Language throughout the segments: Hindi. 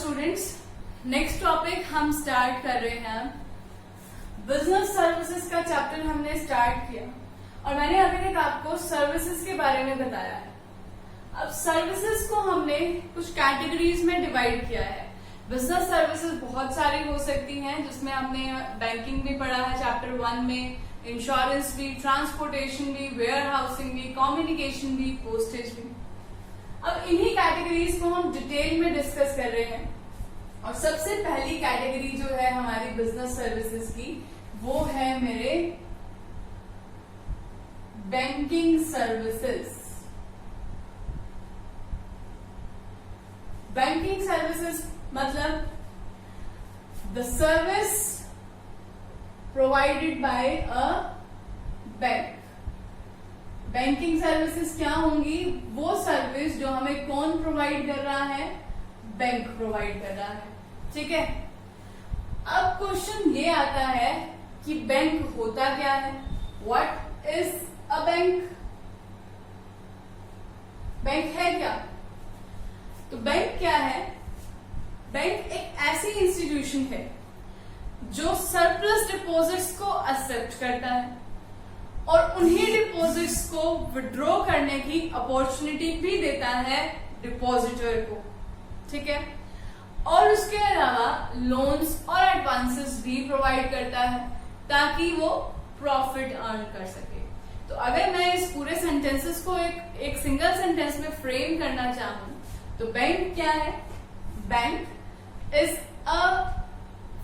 स्टूडेंट्स, नेक्स्ट टॉपिक हम स्टार्ट कर रहे हैं। बिजनेस सर्विसेज का चैप्टर हमने स्टार्ट किया और मैंने अभी तक आपको सर्विसेज के बारे में बताया है। अब सर्विसेज को हमने कुछ कैटेगरीज में डिवाइड किया है। बिजनेस सर्विसेज बहुत सारी हो सकती हैं, जिसमें हमने बैंकिंग भी पढ़ा है चैप्टर 1 में, इंश्योरेंस भी, ट्रांसपोर्टेशन भी, वेयर हाउसिंग भी, कम्युनिकेशन भी, पोस्टेज भी। अब इन्हीं कैटेगरीज को हम डिटेल में डिस्कस कर रहे हैं और सबसे पहली कैटेगरी जो है हमारी बिजनेस सर्विसेज की, वो है मेरे बैंकिंग सर्विसेज। बैंकिंग सर्विसेज मतलब the service provided by a bank. Banking services क्या होंगी? वो सर्विस जो हमें कौन प्रोवाइड कर रहा है? बैंक प्रोवाइड कर रहा है। ठीक है। अब क्वेश्चन ये आता है कि बैंक होता क्या है? What is a bank? Bank है क्या? तो बैंक क्या है? बैंक एक ऐसी इंस्टीट्यूशन है जो सरप्लस डिपॉजिट्स को एक्सेप्ट करता है और उन्हीं डिपॉजिट्स को विड्रॉ करने की अपॉर्चुनिटी भी देता है डिपॉजिटर को। ठीक है। और उसके अलावा लोन्स और एडवांसेस भी प्रोवाइड करता है ताकि वो प्रॉफिट अर्न कर सके। तो अगर मैं इस पूरे सेंटेंसेस को एक सिंगल सेंटेंस में फ्रेम करना चाहूं तो बैंक क्या है? Bank is a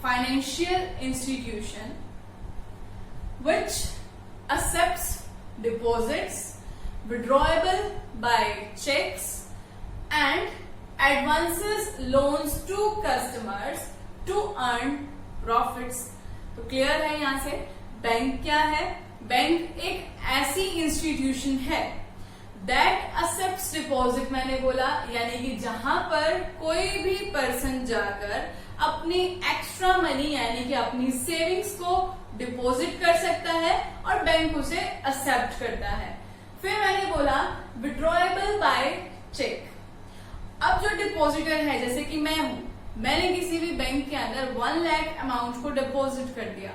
financial institution which accepts deposits withdrawable by checks and advances loans to customers to earn profits। तो क्लियर है यहां से? बैंक क्या है? बैंक एक ऐसी इंस्टीट्यूशन है दैट एक्सेप्ट्स डिपॉजिट, मैंने बोला, यानी कि जहां पर कोई भी पर्सन जाकर अपनी एक्स्ट्रा मनी यानी कि अपनी सेविंग्स को डिपॉजिट कर सकता है और बैंक उसे एक्सेप्ट करता है। फिर मैंने बोला विड्रॉएबल बाय चेक। अब जो डिपॉजिटर है, जैसे कि मैं हूं, मैंने किसी भी बैंक के अंदर 1 लाख अमाउंट को डिपॉजिट कर दिया।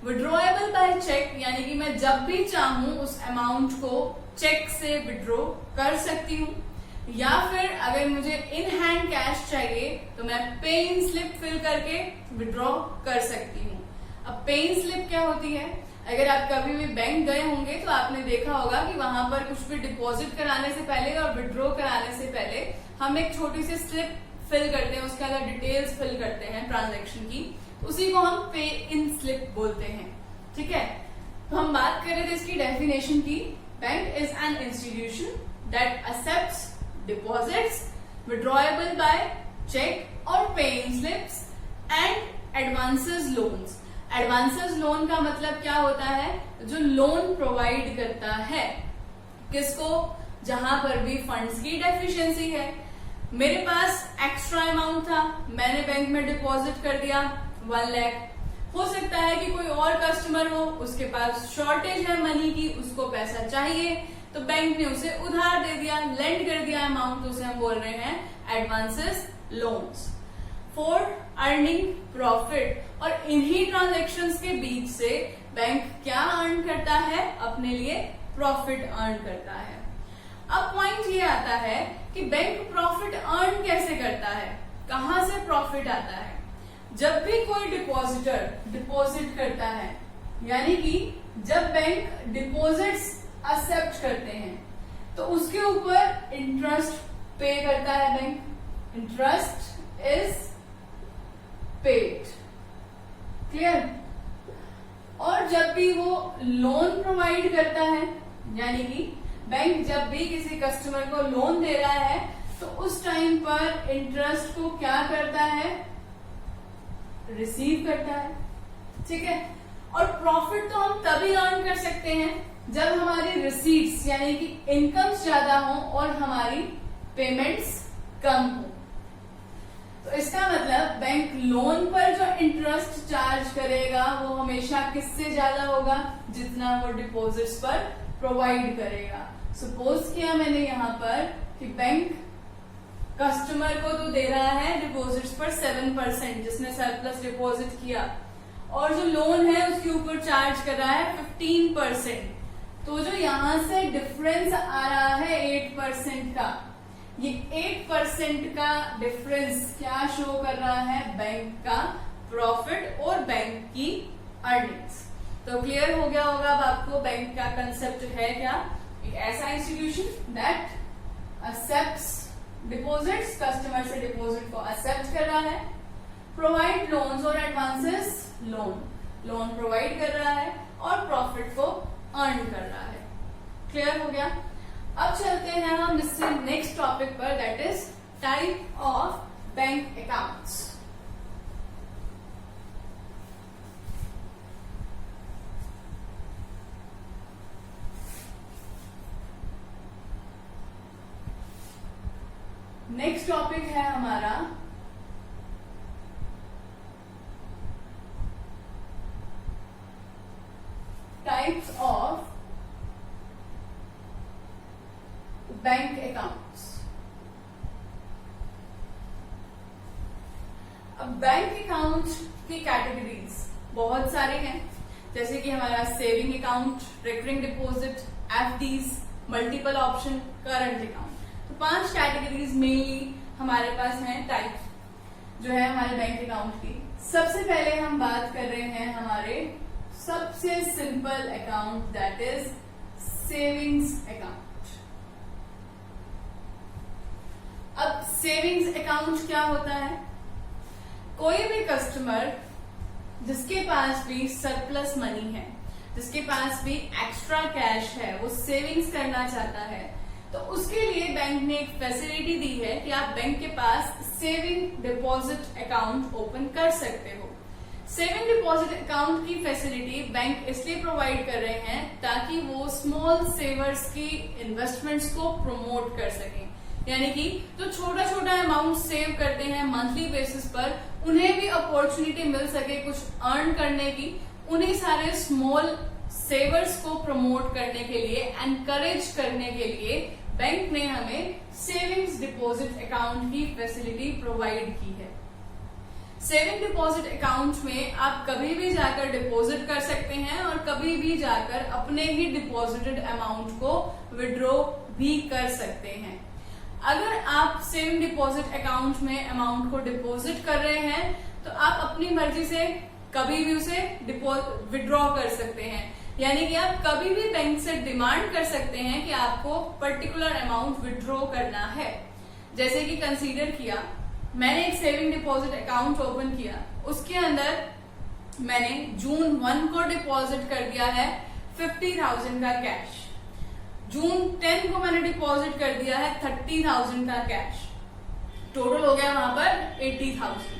विड्रॉएबल बाय चेक यानी कि मैं जब भी चाहूं उस अमाउंट को चेक से विड्रॉ कर सकती हूँ, या फिर अगर मुझे इन हैंड कैश चाहिए तो मैं पे इन स्लिप फिल करके विड्रॉ कर सकती हूँ। अब पे इन स्लिप क्या होती है? अगर आप कभी भी बैंक गए होंगे तो आपने देखा होगा कि वहां पर कुछ भी डिपॉजिट कराने से पहले और विड्रॉ कराने से पहले हम एक छोटी सी स्लिप फिल करते हैं, उसके अंदर डिटेल्स फिल करते हैं ट्रांजैक्शन की, उसी को हम पे इन स्लिप बोलते हैं। ठीक है। तो हम बात कर रहे थे इसकी डेफिनेशन की। Bank is an institution that accepts deposits withdrawable by check or paying slips and advances loans। advances loan का मतलब क्या होता है? जो लोन प्रोवाइड करता है किसको? जहां पर भी फंड्स की डेफिशिएंसी है। मेरे पास एक्स्ट्रा अमाउंट था, मैंने बैंक में डिपॉजिट कर दिया 1 लाख। हो सकता है कि कोई और कस्टमर हो, उसके पास शॉर्टेज है मनी की, उसको पैसा चाहिए, तो बैंक ने उसे उधार दे दिया, लेंड कर दिया अमाउंट, तो उसे हम बोल रहे हैं advances loans for earning profit. और इन्हीं ट्रांजैक्शंस के बीच से बैंक क्या अर्न करता है? अपने लिए प्रॉफिट अर्न करता है। अब पॉइंट ये आता है कि बैंक प्रॉफिट अर्न कैसे करता है? कहां से प्रॉफिट आता है? जब भी कोई डिपॉजिटर डिपॉजिट करता है, यानी कि जब बैंक डिपॉजिट्स एक्सेप्ट करते हैं तो उसके ऊपर इंटरेस्ट पे करता है bank. Interest is paid. Clear? और जब भी वो लोन प्रोवाइड करता है, यानी कि बैंक जब भी किसी कस्टमर को लोन दे रहा है तो उस टाइम पर इंटरेस्ट को क्या करता है? रिसीव करता है। ठीक है। और प्रॉफिट तो हम तभी अर्न कर सकते हैं जब हमारी रिसीट्स यानी कि इनकम्स ज्यादा हो और हमारी पेमेंट्स कम हो। तो इसका मतलब बैंक लोन पर जो इंटरेस्ट चार्ज करेगा वो हमेशा किससे ज्यादा होगा? जितना वो डिपॉजिट्स पर प्रोवाइड करेगा। सपोज किया मैंने यहाँ पर कि बैंक कस्टमर को तो दे रहा है डिपॉजिट्स पर 7% जिसने सरप्लस डिपॉजिट किया, और जो लोन है उसके ऊपर चार्ज कर रहा है 15%। तो जो यहां से डिफरेंस आ रहा है 8% का, ये 8% का डिफरेंस क्या शो कर रहा है? बैंक का प्रॉफिट और बैंक की अर्निंग्स। तो क्लियर हो गया होगा अब आपको बैंक का कंसेप्ट है क्या? एक ऐसा institution that accepts deposits, customer से डिपॉजिट को एक्सेप्ट कर रहा है, प्रोवाइड लोन्स और एडवांसेस, लोन प्रोवाइड कर रहा है और प्रॉफिट को अर्न कर रहा है। क्लियर हो गया? अब चलते हैं हम इससे नेक्स्ट टॉपिक पर, that is type of bank accounts. Next topic है हमारा टाइप्स ऑफ बैंक अकाउंट्स। अब बैंक अकाउंट की कैटेगरीज बहुत सारे हैं, जैसे कि हमारा saving account, recurring deposit, FDs, multiple option, current account. तो 5 कैटेगरीज मेनली हमारे पास हैं टाइप जो है हमारे बैंक अकाउंट की। सबसे पहले हम बात कर रहे हैं हमारे सबसे simple account, that is savings account. अब सेविंग्स अकाउंट क्या होता है? कोई भी कस्टमर जिसके पास भी सरप्लस मनी है, जिसके पास भी एक्स्ट्रा कैश है, वो सेविंग्स करना चाहता है, तो उसके लिए बैंक ने एक फैसिलिटी दी है कि आप बैंक के पास सेविंग डिपॉजिट अकाउंट ओपन कर सकते हो। सेविंग डिपॉजिट अकाउंट की फैसिलिटी बैंक इसलिए प्रोवाइड कर रहे हैं ताकि वो स्मॉल सेवर्स की इन्वेस्टमेंट्स को प्रमोट कर सकें, यानी कि जो छोटा छोटा अमाउंट सेव करते हैं मंथली बेसिस पर, उन्हें भी अपॉर्चुनिटी मिल सके कुछ अर्न करने की। उन्हीं सारे स्मॉल सेवर्स को प्रमोट करने के लिए, एनकरेज करने के लिए बैंक ने हमें सेविंग्स डिपॉजिट अकाउंट की फैसिलिटी प्रोवाइड की है। सेविंग डिपॉजिट अकाउंट में आप कभी भी जाकर डिपॉजिट कर सकते हैं और कभी भी जाकर अपने ही डिपॉजिटेड अमाउंट को विड्रॉ भी कर सकते हैं। अगर आप सेविंग डिपॉजिट अकाउंट में अमाउंट को डिपॉजिट कर रहे हैं तो आप अपनी मर्जी से कभी भी उसे विड्रॉ कर सकते हैं, यानी कि आप कभी भी बैंक से डिमांड कर सकते हैं कि आपको पर्टिकुलर अमाउंट विड्रॉ करना है। जैसे कि कंसीडर किया, मैंने एक सेविंग डिपॉजिट अकाउंट ओपन किया, उसके अंदर मैंने जून 1 को डिपॉजिट कर दिया है 50,000 का कैश, जून 10 को मैंने डिपॉजिट कर दिया है 30,000 का कैश, टोटल हो गया वहां पर 80,000।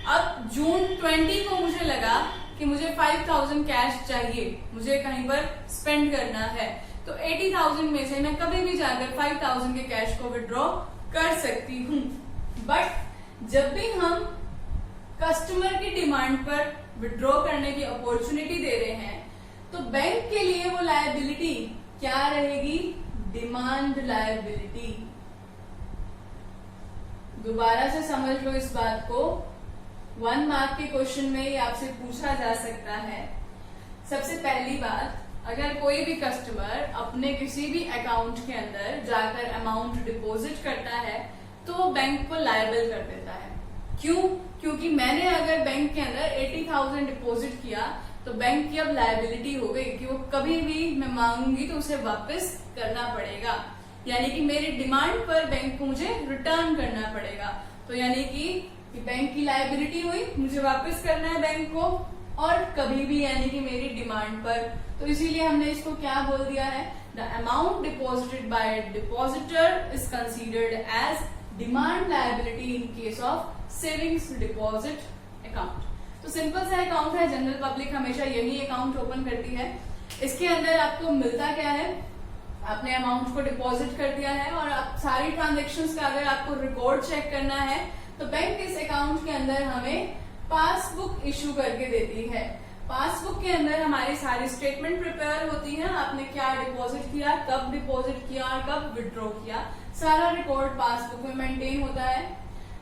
अब जून 20 को मुझे लगा कि मुझे 5,000 कैश चाहिए, मुझे कहीं पर स्पेंड करना है, तो 80,000 में से मैं कभी भी जाकर 5,000 के कैश को विड्रॉ कर सकती हूँ। बट जब भी हम कस्टमर की डिमांड पर विड्रॉ करने की अपॉर्चुनिटी दे रहे हैं तो बैंक के लिए वो लायबिलिटी क्या रहेगी? Demand liability. दोबारा से समझ लो इस बात को, 1 मार्क के क्वेश्चन में ये आपसे पूछा जा सकता है। सबसे पहली बात, अगर कोई भी कस्टमर अपने किसी भी अकाउंट के अंदर जाकर अमाउंट डिपॉजिट करता है तो वो बैंक को लायबल कर देता है। क्यों? क्योंकि मैंने अगर बैंक के अंदर 80,000 डिपॉजिट किया तो बैंक की अब लायबिलिटी हो गई कि वो कभी भी मैं मांगूंगी तो उसे वापस करना पड़ेगा, यानी कि मेरी डिमांड पर बैंक को मुझे रिटर्न करना पड़ेगा। तो यानी कि बैंक की लायबिलिटी हुई, मुझे वापस करना है बैंक को, और कभी भी यानी कि मेरी डिमांड पर। तो इसीलिए हमने इसको क्या बोल दिया है? The amount deposited by depositor is considered as demand liability in case of savings deposit account. तो सिंपल सा अकाउंट है, जनरल पब्लिक हमेशा यही अकाउंट ओपन करती है। इसके अंदर आपको मिलता क्या है? आपने अमाउंट को डिपॉजिट कर दिया है और आप सारी ट्रांजेक्शन्स का अगर आपको रिकॉर्ड चेक करना है तो बैंक इस अकाउंट के अंदर हमें पासबुक इश्यू करके देती है। पासबुक के अंदर हमारी सारी स्टेटमेंट प्रिपेयर होती है, आपने क्या डिपॉजिट किया, कब डिपॉजिट किया और कब विड्रॉ किया, सारा रिकॉर्ड पासबुक में मेंटेन होता है।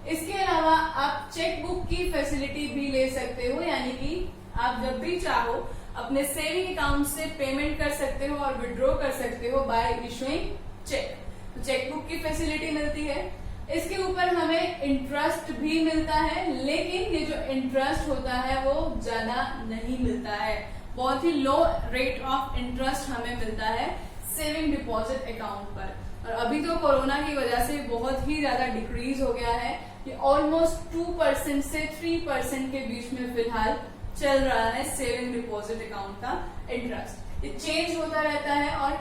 इसके अलावा आप चेक बुक की फैसिलिटी भी ले सकते हो, यानी कि आप जब भी चाहो अपने सेविंग अकाउंट से पेमेंट कर सकते हो और विड्रॉ कर सकते हो बाय इशूइंग चेक। तो चेक बुक की फैसिलिटी मिलती है। इसके ऊपर हमें इंटरेस्ट भी मिलता है, लेकिन ये जो इंटरेस्ट होता है वो ज्यादा नहीं मिलता है, बहुत ही लो रेट ऑफ इंटरेस्ट हमें मिलता है सेविंग डिपॉजिट अकाउंट पर। और अभी तो कोरोना की वजह से बहुत ही ज्यादा डिक्रीज हो गया है, ये ऑलमोस्ट 2% से 3% के बीच में फिलहाल चल रहा है सेविंग डिपॉजिट अकाउंट का इंटरेस्ट। ये चेंज होता रहता है और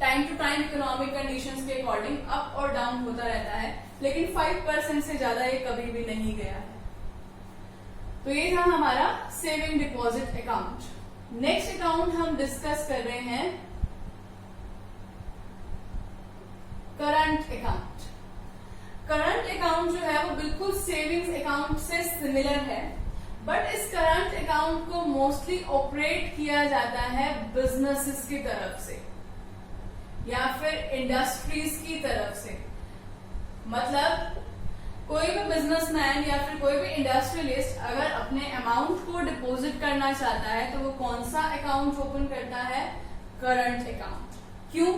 time to time economic conditions के अकॉर्डिंग अप और डाउन होता रहता है, लेकिन 5% से ज्यादा ये कभी भी नहीं गया है। तो ये था हमारा saving deposit account. Next account हम डिस्कस कर रहे हैं करंट अकाउंट। करंट अकाउंट जो है वो बिल्कुल सेविंग्स अकाउंट से सिमिलर है, बट इस करंट अकाउंट को मोस्टली ऑपरेट किया जाता है बिजनेसेस की तरफ से या फिर इंडस्ट्रीज की तरफ से। मतलब कोई भी बिजनेसमैन या फिर कोई भी इंडस्ट्रियलिस्ट अगर अपने अमाउंट को डिपॉजिट करना चाहता है तो वो कौन सा अकाउंट ओपन करता है? Current account. क्यों?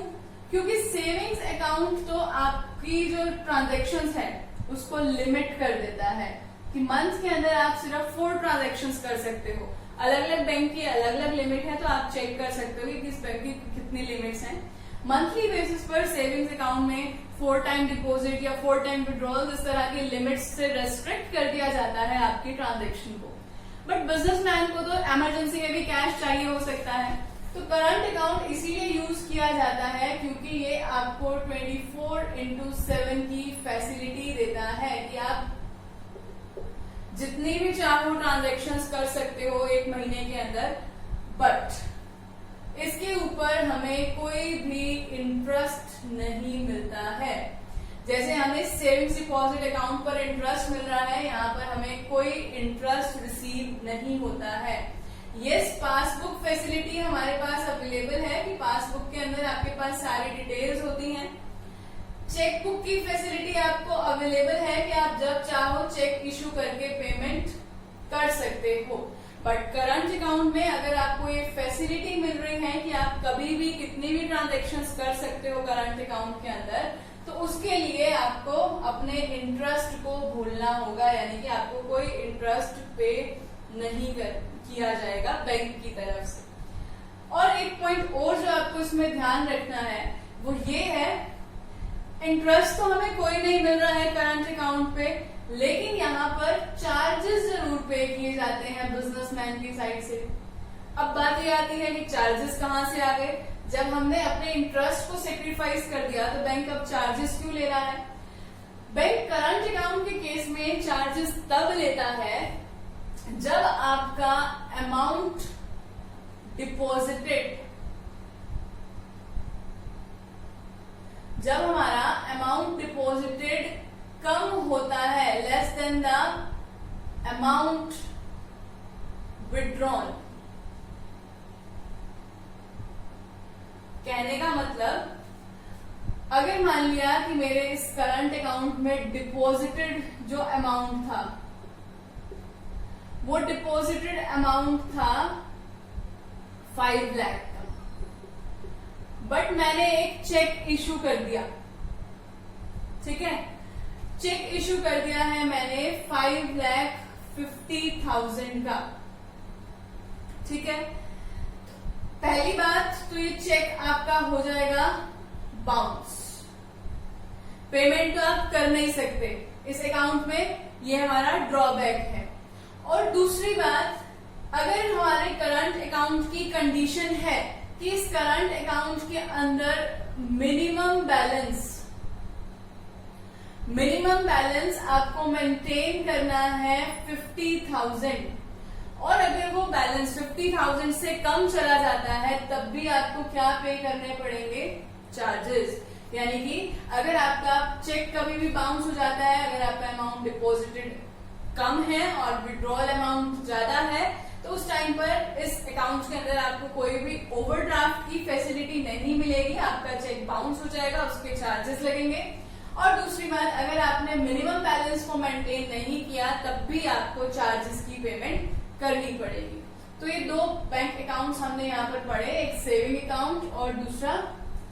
क्योंकि सेविंग्स अकाउंट तो आपकी जो ट्रांजैक्शंस है उसको लिमिट कर देता है कि मंथ के अंदर आप सिर्फ 4 ट्रांजैक्शंस कर सकते हो। अलग अलग बैंक की अलग अलग लिमिट है, तो आप चेक कर सकते हो कि किस बैंक की कितनी लिमिट्स हैं। मंथली बेसिस पर सेविंग्स अकाउंट में 4 टाइम डिपॉजिट या 4 टाइम विड्रॉल इस तरह की लिमिट्स से रेस्ट्रिक्ट कर दिया जाता है आपकी ट्रांजैक्शन को। बट बिजनेसमैन को तो इमरजेंसी में भी कैश चाहिए हो सकता है, तो करंट अकाउंट इसीलिए यूज किया जाता है क्योंकि ये आपको 24/7 की फैसिलिटी देता है कि आप जितनी भी चाहो ट्रांजैक्शंस कर सकते हो एक महीने के अंदर, बट इसके ऊपर हमें कोई भी इंटरेस्ट नहीं मिलता है। जैसे हमें सेविंग्स डिपॉजिट अकाउंट पर इंटरेस्ट मिल रहा है, यहाँ पर हमें कोई इंटरेस्ट रिसीव नहीं होता है। यस, पासबुक फैसिलिटी हमारे पास अवेलेबल है कि पासबुक के अंदर आपके पास सारी डिटेल्स होती हैं। चेक बुक की फैसिलिटी आपको अवेलेबल है कि आप जब चाहो चेक इशू करके पेमेंट कर सकते हो। बट करंट अकाउंट में अगर आपको ये फैसिलिटी मिल रही है कि आप कभी भी कितनी भी ट्रांजैक्शंस कर सकते हो करंट अकाउंट के अंदर, तो उसके लिए आपको अपने इंटरेस्ट को भूलना होगा, यानी कि आपको कोई इंटरेस्ट पे नहीं किया जाएगा बैंक की तरफ से। और एक पॉइंट और जो आपको इसमें ध्यान रखना है वो ये है, इंटरेस्ट तो हमें कोई नहीं मिल रहा है करंट अकाउंट पे, लेकिन यहाँ पर चार्जेस जरूर पे किए जाते हैं बिजनेसमैन की साइड से। अब बात ये आती है कि चार्जेस कहाँ से आ गए? जब हमने अपने इंटरेस्ट को सेक्रीफाइस कर दिया तो बैंक अब चार्जेस क्यों ले रहा है? बैंक करंट अकाउंट के केस में चार्जेस तब लेता है जब आपका अमाउंट डिपॉजिटेड, जब हमारा अमाउंट डिपॉजिटेड कम होता है, less than the amount withdrawn. कहने का मतलब, अगर मान लिया कि मेरे इस करंट अकाउंट में डिपॉजिटेड जो अमाउंट था वो डिपॉजिटेड अमाउंट था 5 लाख का, बट मैंने एक चेक इशू कर दिया, ठीक है, चेक इशू कर दिया है मैंने 5,50,000 का, ठीक है। पहली बात तो ये चेक आपका हो जाएगा बाउंस, पेमेंट तो आप कर नहीं सकते इस अकाउंट में, ये हमारा ड्रॉबैक है। और दूसरी बात, अगर हमारे करंट अकाउंट की कंडीशन है कि इस करंट अकाउंट के अंदर मिनिमम बैलेंस आपको मेंटेन करना है 50,000, और अगर वो बैलेंस 50,000 से कम चला जाता है तब भी आपको क्या पे करने पड़ेंगे? चार्जेस। यानी कि अगर आपका चेक कभी भी बाउंस हो जाता है, अगर आपका अमाउंट डिपॉजिटेड कम है और विड्रॉल अमाउंट ज्यादा है, तो उस टाइम पर इस अकाउंट के अंदर आपको कोई भी ओवरड्राफ्ट की फैसिलिटी नहीं मिलेगी, आपका चेक बाउंस हो जाएगा, उसके चार्जेस लगेंगे। और दूसरी बात, अगर आपने मिनिमम बैलेंस को मेंटेन नहीं किया तब भी आपको चार्जेस की पेमेंट करनी पड़ेगी। तो ये दो बैंक अकाउंट्स हमने यहाँ पर पढ़े, एक सेविंग अकाउंट और दूसरा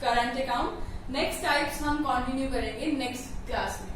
करंट अकाउंट। नेक्स्ट टाइप्स हम कंटिन्यू करेंगे नेक्स्ट क्लास में।